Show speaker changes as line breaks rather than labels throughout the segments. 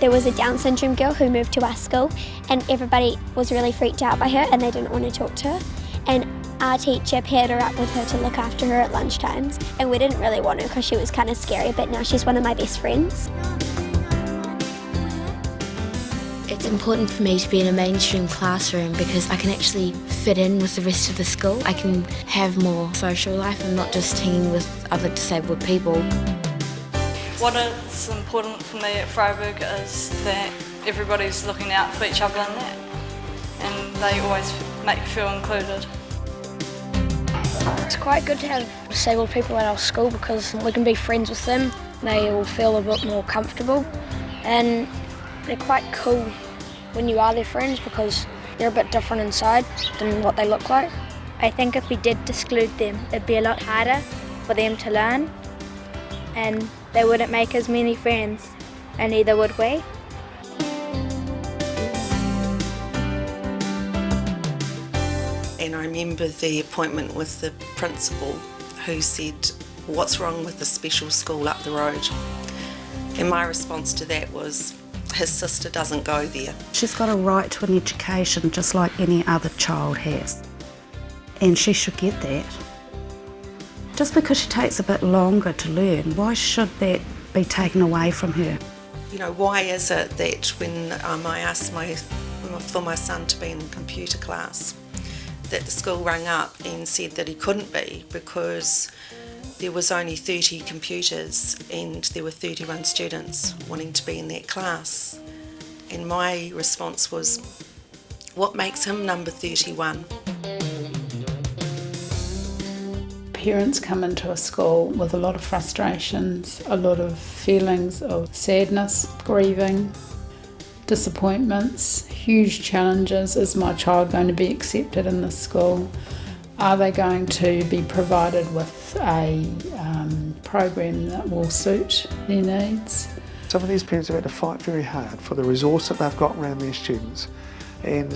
There was a Down syndrome girl who moved to our school and everybody was really freaked out by her and they didn't want to talk to her. And our teacher paired her up with her to look after her at lunchtimes. And we didn't really want her because she was kind of scary, but now she's one of my best friends.
It's important for me to be in a mainstream classroom because I can actually fit in with the rest of the school. I can have more social life and not just hanging with other disabled people.
What is important for me at Freyberg is that everybody's looking out for each other in that, and they always make you feel included.
It's quite good to have disabled people at our school because we can be friends with them. They all feel a bit more comfortable and they're quite cool when you are their friends because they're a bit different inside than what they look like.
I think if we did exclude them, it'd be a lot harder for them to learn and they wouldn't make as many friends, and neither would we.
And I remember the appointment with the principal who said, "What's wrong with the special school up the road?" And my response to that was, his sister doesn't go there.
She's got a right to an education just like any other child has. And she should get that. Just because she takes a bit longer to learn, why should that be taken away from her?
You know, why is it that when I asked for my son to be in computer class, that the school rang up and said that he couldn't be because there was only 30 computers and there were 31 students wanting to be in that class. And my response was, what makes him number 31?
Parents come into a school with a lot of frustrations, a lot of feelings of sadness, grieving, disappointments, huge challenges. Is my child going to be accepted in this school? Are they going to be provided with a program that will suit their needs?
Some of these parents have had to fight very hard for the resource that they've got around their students. And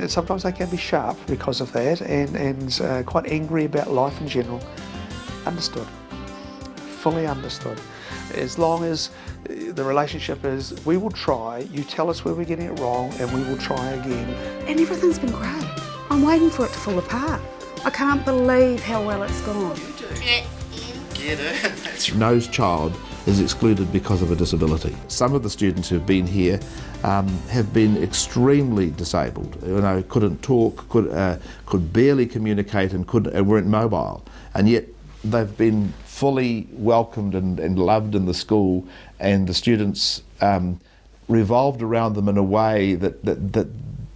sometimes they can be sharp because of that and quite angry about life in general. Understood, fully understood. As long as the relationship is, we will try, you tell us where we're getting it wrong and we will try again.
And everything's been great. I'm waiting for it to fall apart. I can't believe how well it's gone.
No child is excluded because of a disability. Some of the students who've been here have been extremely disabled. You know, couldn't talk, could barely communicate, and weren't mobile, and yet they've been fully welcomed and loved in the school, and the students revolved around them in a way that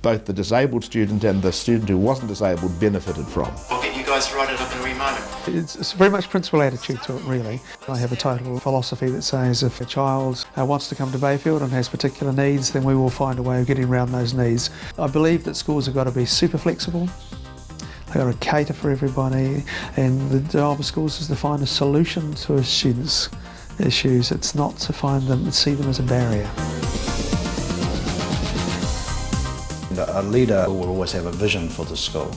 both the disabled student and the student who wasn't disabled benefited from.
I'll get you guys to write it up and remind them.
It's very much principal attitude to it, really. I have a total philosophy that says if a child wants to come to Bayfield and has particular needs, then we will find a way of getting around those needs. I believe that schools have got to be super flexible. They've got to cater for everybody, and the job of schools is to find a solution to a student's issues. It's not to see them as a barrier.
A leader will always have a vision for the school,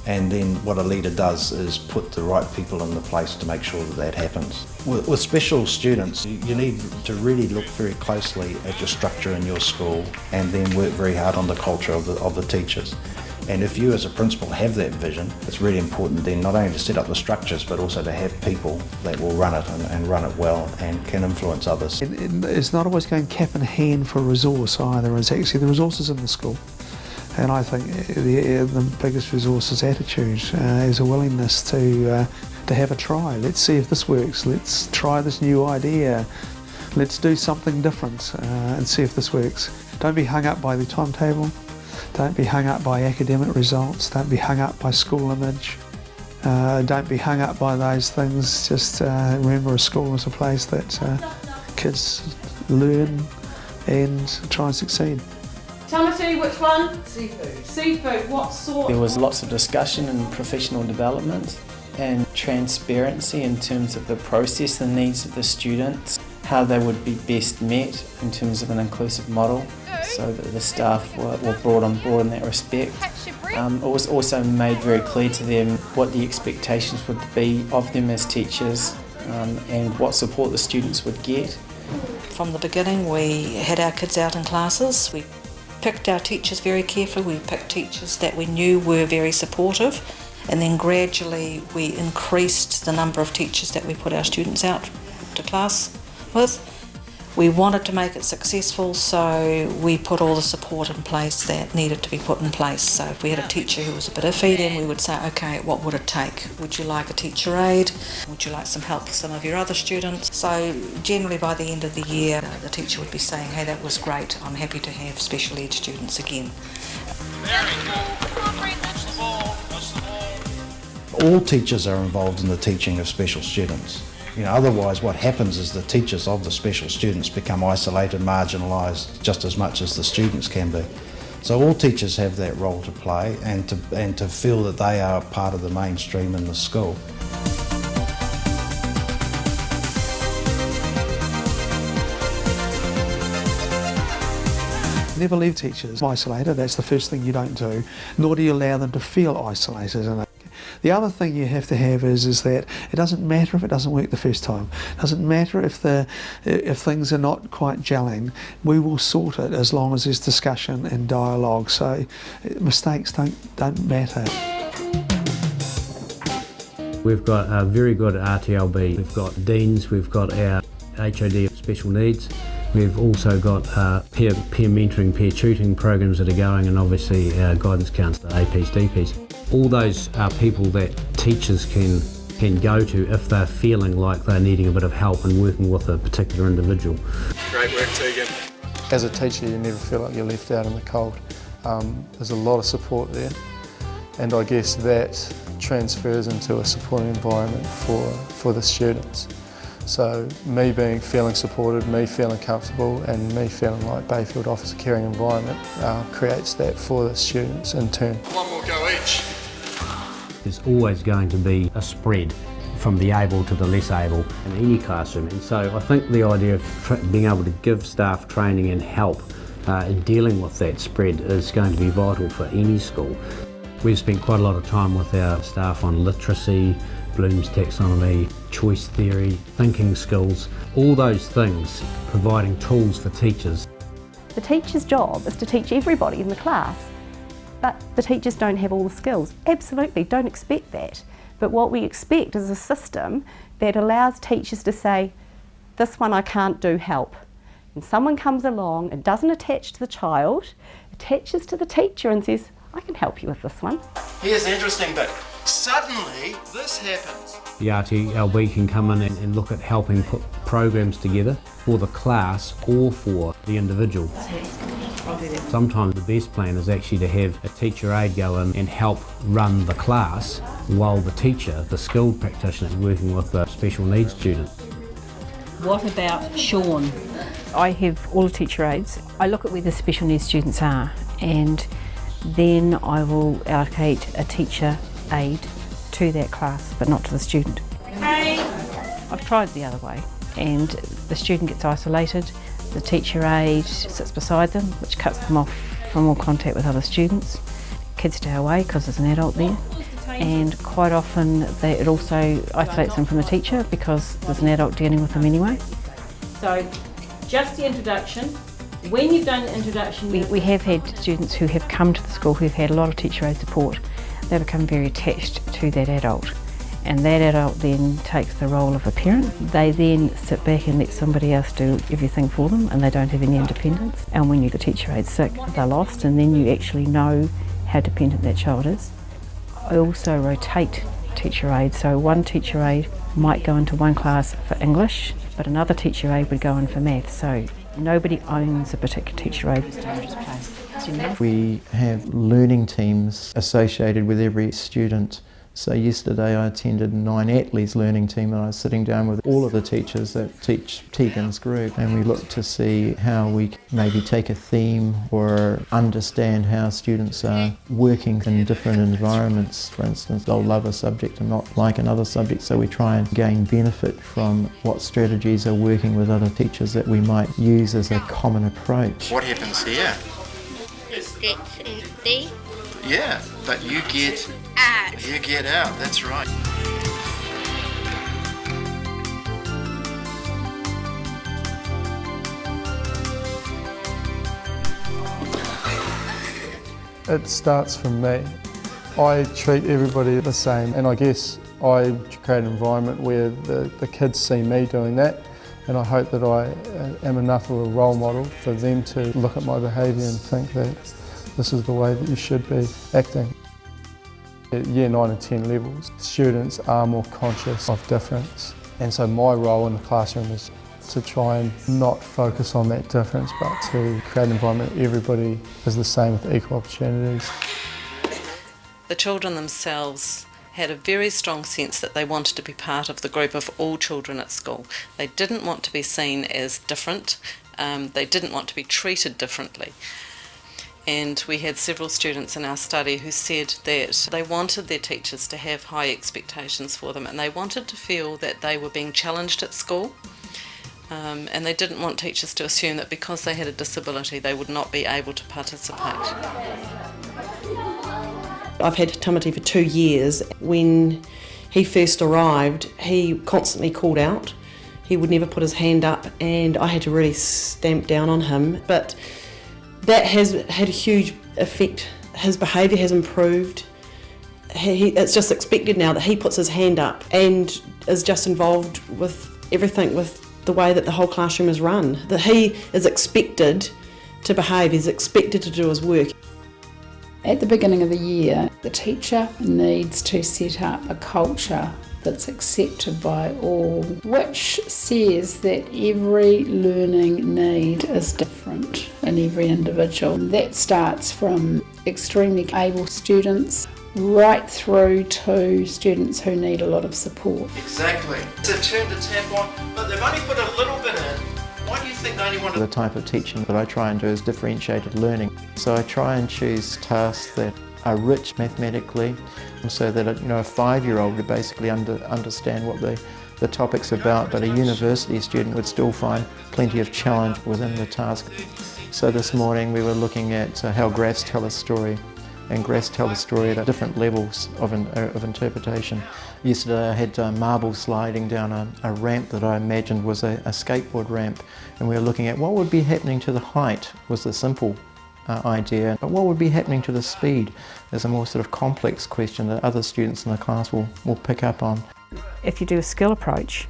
and then what a leader does is put the right people in the place to make sure that happens. With special students, you need to really look very closely at your structure in your school and then work very hard on the culture of the teachers. And if you as a principal have that vision, it's really important then not only to set up the structures but also to have people that will run it and run it well and can influence others.
It's not always going cap in hand for a resource either. It's actually the resources in the school. And I think the biggest resource is attitude, is a willingness to have a try. Let's see if this works. Let's try this new idea. Let's do something different and see if this works. Don't be hung up by the timetable. Don't be hung up by academic results. Don't be hung up by school image. Don't be hung up by those things. Just remember a school is a place that kids learn and try and succeed.
Tamati, which one? Seafood. Seafood, what sort?
There was lots of discussion in professional development and transparency in terms of the process and needs of the students, how they would be best met in terms of an inclusive model, so that the staff were brought on board in that respect. It was also made very clear to them what the expectations would be of them as teachers and what support the students would get.
From the beginning, we had our kids out in classes. We picked our teachers very carefully. We picked teachers that we knew were very supportive, and then gradually we increased the number of teachers that we put our students out to class with. We wanted to make it successful, so we put all the support in place that needed to be put in place. So if we had a teacher who was a bit iffy, then we would say, okay, what would it take? Would you like a teacher aide? Would you like some help with some of your other students? So generally by the end of the year, the teacher would be saying, hey, that was great, I'm happy to have special ed students again.
All teachers are involved in the teaching of special students. Otherwise what happens is the teachers of the special students become isolated, marginalised just as much as the students can be. So all teachers have that role to play and to feel that they are part of the mainstream in the school.
Never leave teachers isolated. That's the first thing you don't do, nor do you allow them to feel isolated. The other thing you have to have is that it doesn't matter if it doesn't work the first time. It doesn't matter if things are not quite gelling. We will sort it as long as there's discussion and dialogue. So mistakes don't matter.
We've got a very good RTLB. We've got deans. We've got our HOD special needs. We've also got peer mentoring, peer tutoring programs that are going, and obviously our guidance counsellor, APs, DPs. All those are people that teachers can go to if they're feeling like they're needing a bit of help and working with a particular individual.
Great work, Tegan.
As a teacher, you never feel like you're left out in the cold. There's a lot of support there, and I guess that transfers into a supporting environment for the students. So me feeling supported, me feeling comfortable, and me feeling like Bayfield offers a caring environment creates that for the students in turn.
One more go each.
There's always going to be a spread from the able to the less able in any classroom, and so I think the idea of being able to give staff training and help in dealing with that spread is going to be vital for any school. We've spent quite a lot of time with our staff on literacy, Bloom's taxonomy, choice theory, thinking skills, all those things, providing tools for teachers.
The teacher's job is to teach everybody in the class, but the teachers don't have all the skills. Absolutely, don't expect that. But what we expect is a system that allows teachers to say, this one I can't do, help. And someone comes along and doesn't attach to the child, attaches to the teacher and says, I can help you with this one.
Here's the interesting bit. Suddenly, this happens.
The RTLB can come in and look at helping put programs together for the class or for the individual. Sometimes the best plan is actually to have a teacher aide go in and help run the class while the teacher, the skilled practitioner, is working with a special needs student.
What about Sean?
I have all the teacher aides. I look at where the special needs students are, and then I will allocate a teacher aide to that class, but not to the student.
Hey.
I've tried the other way, and the student gets isolated, the teacher aide sits beside them, which cuts them off from all contact with other students. Kids stay away because there's an adult there, and quite often it also isolates them from the teacher because there's an adult dealing with them anyway.
So, just the introduction. When you've done the introduction...
We have had students who have come to the school who've had a lot of teacher aide support. They become very attached to that adult, and that adult then takes the role of a parent. They then sit back and let somebody else do everything for them, and they don't have any independence. And when the teacher aide's sick, they're lost, and then you actually know how dependent that child is. I also rotate teacher aides, so one teacher aide might go into one class for English, but another teacher aide would go in for maths. So nobody owns a particular teacher aide.
We have learning teams associated with every student. So yesterday I attended 9 Atlee's learning team, and I was sitting down with all of the teachers that teach Tegan's group, and we looked to see how we maybe take a theme or understand how students are working in different environments. For instance, they'll love a subject and not like another subject, so we try and gain benefit from what strategies are working with other teachers that we might use as a common approach.
What happens here?
That's empty.
Yeah, but you get
out.
You get out, that's right.
It starts from me. I treat everybody the same, and I guess I create an environment where the kids see me doing that, and I hope that I am enough of a role model for them to look at my behaviour and think that this is the way that you should be acting. At year 9 and 10 levels, students are more conscious of difference, and so my role in the classroom is to try and not focus on that difference, but to create an environment where everybody is the same with equal opportunities.
The children themselves had a very strong sense that they wanted to be part of the group of all children at school. They didn't want to be seen as different, they didn't want to be treated differently. And we had several students in our study who said that they wanted their teachers to have high expectations for them, and they wanted to feel that they were being challenged at school. And they didn't want teachers to assume that because they had a disability they would not be able to participate.
I've had Tamati for 2 years. When he first arrived, he constantly called out. He would never put his hand up, and I had to really stamp down on him. But that has had a huge effect. His behaviour has improved. It's just expected now that he puts his hand up and is just involved with everything, with the way that the whole classroom is run. That he is expected to behave, he's expected to do his work.
At the beginning of the year, the teacher needs to set up a culture that's accepted by all, which says that every learning need is different in every individual. That starts from extremely able students right through to students who need a lot of support.
Exactly. They've turned the tap on, but they've only put a little bit in. Why do you think they only want to...
The type of teaching that I try and do is differentiated learning. So I try and choose tasks that are rich mathematically, so that a 5-year-old would basically understand what the topic's about, but a university student would still find plenty of challenge within the task. So this morning we were looking at how graphs tell a story, and graphs tell a story at different levels of interpretation. Yesterday I had marble sliding down a ramp that I imagined was a skateboard ramp, and we were looking at what would be happening to the height was the simple idea, but what would be happening to the speed is a more sort of complex question that other students in the class will pick up on.
If you do a skill approach,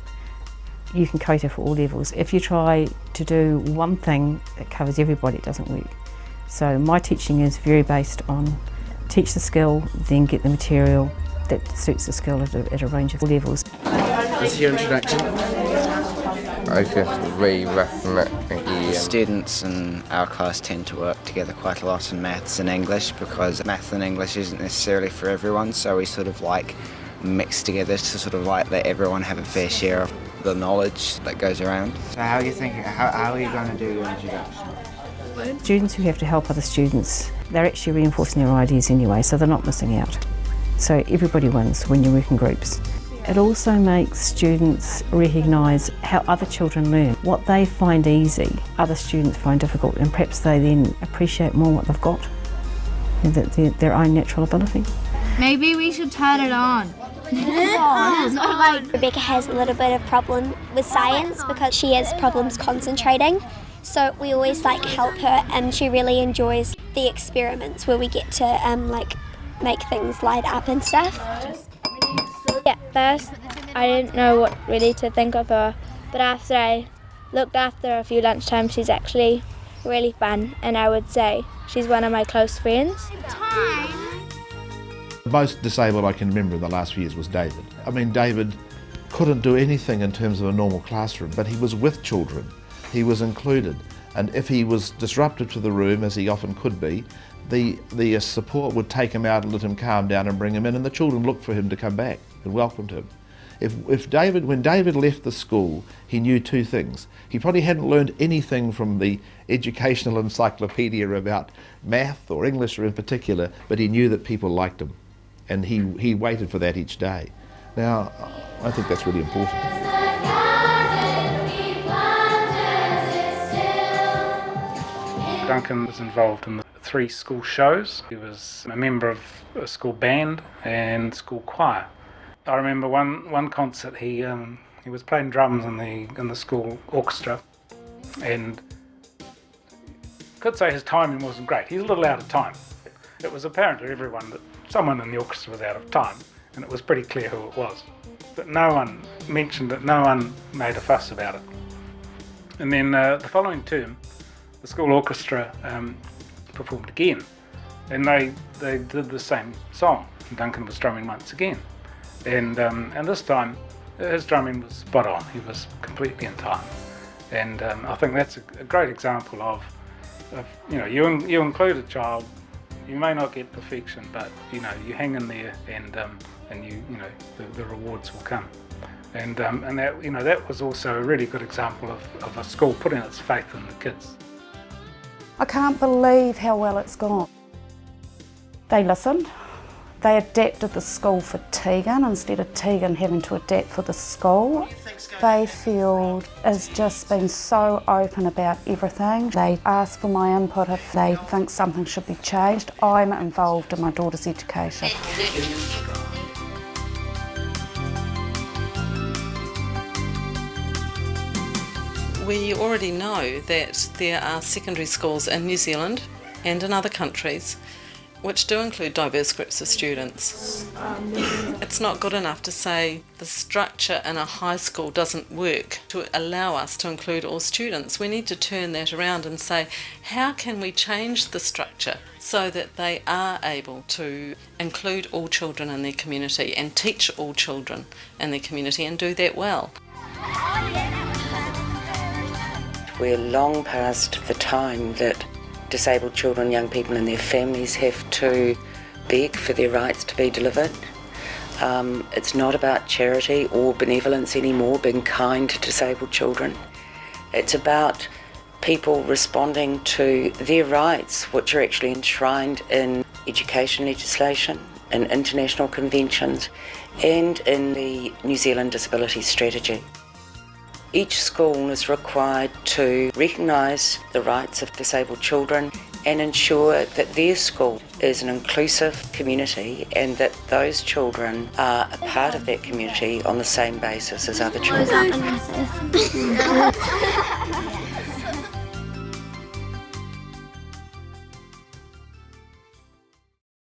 you can cater for all levels. If you try to do one thing that covers everybody, it doesn't work. So my teaching is very based on teach the skill, then get the material that suits the skill at a range of levels.
This is your introduction.
Students in our class tend to work together quite a lot in maths and English, because maths and English isn't necessarily for everyone, so we sort of like mix together to sort of like let everyone have a fair share of the knowledge that goes around.
So how are you thinking? How are you going to do your introduction?
Students who have to help other students, they're actually reinforcing their ideas anyway, so they're not missing out. So everybody wins when you work in groups. It also makes students recognise how other children learn. What they find easy, other students find difficult, and perhaps they then appreciate more what they've got, their own natural ability.
Maybe we should turn it on.
Rebecca has a little bit of problem with science because she has problems concentrating. So we always help her, and she really enjoys the experiments where we get to make things light up and stuff.
At first, I didn't know what really to think of her, but after I looked after her a few lunchtimes, she's actually really fun, and I would say she's one of my close friends.
The most disabled I can remember in the last few years was David. I mean, David couldn't do anything in terms of a normal classroom, but he was with children. He was included, and if he was disruptive to the room, as he often could be, the support would take him out and let him calm down and bring him in, and the children looked for him to come back and welcomed him. When David left the school, he knew two things. He probably hadn't learned anything from the educational encyclopedia about math or English or in particular, but he knew that people liked him, and he waited for that each day. Now, I think that's really important.
Duncan was involved in the 3 school shows. He was a member of a school band and school choir. I remember one concert he was playing drums in the school orchestra, and could say his timing wasn't great. He's a little out of time. it was apparent to everyone that someone in the orchestra was out of time, and it was pretty clear who it was. But no one mentioned it, no one made a fuss about it. And then the following term, the school orchestra performed again, and they did the same song. Duncan was drumming once again, and this time his drumming was spot on. He was completely in time, and I think that's a great example of you include a child. You may not get perfection, but you hang in there, and the rewards will come. And that was also a really good example of a school putting its faith in the kids.
I can't believe how well it's gone. They listened. They adapted the school for Tegan instead of Tegan having to adapt for the school. Bayfield has just been so open about everything. They ask for my input if they think something should be changed. I'm involved in my daughter's education.
We already know that there are secondary schools in New Zealand and in other countries which do include diverse groups of students. It's not good enough to say the structure in a high school doesn't work to allow us to include all students. We need to turn that around and say, how can we change the structure so that they are able to include all children in their community and teach all children in their community and do that well?
We're long past the time that disabled children, young people and their families have to beg for their rights to be delivered. It's not about charity or benevolence anymore, being kind to disabled children. It's about people responding to their rights, which are actually enshrined in education legislation, in international conventions and in the New Zealand Disability Strategy. Each school is required to recognise the rights of disabled children and ensure that their school is an inclusive community and that those children are a part of that community on the same basis as other children.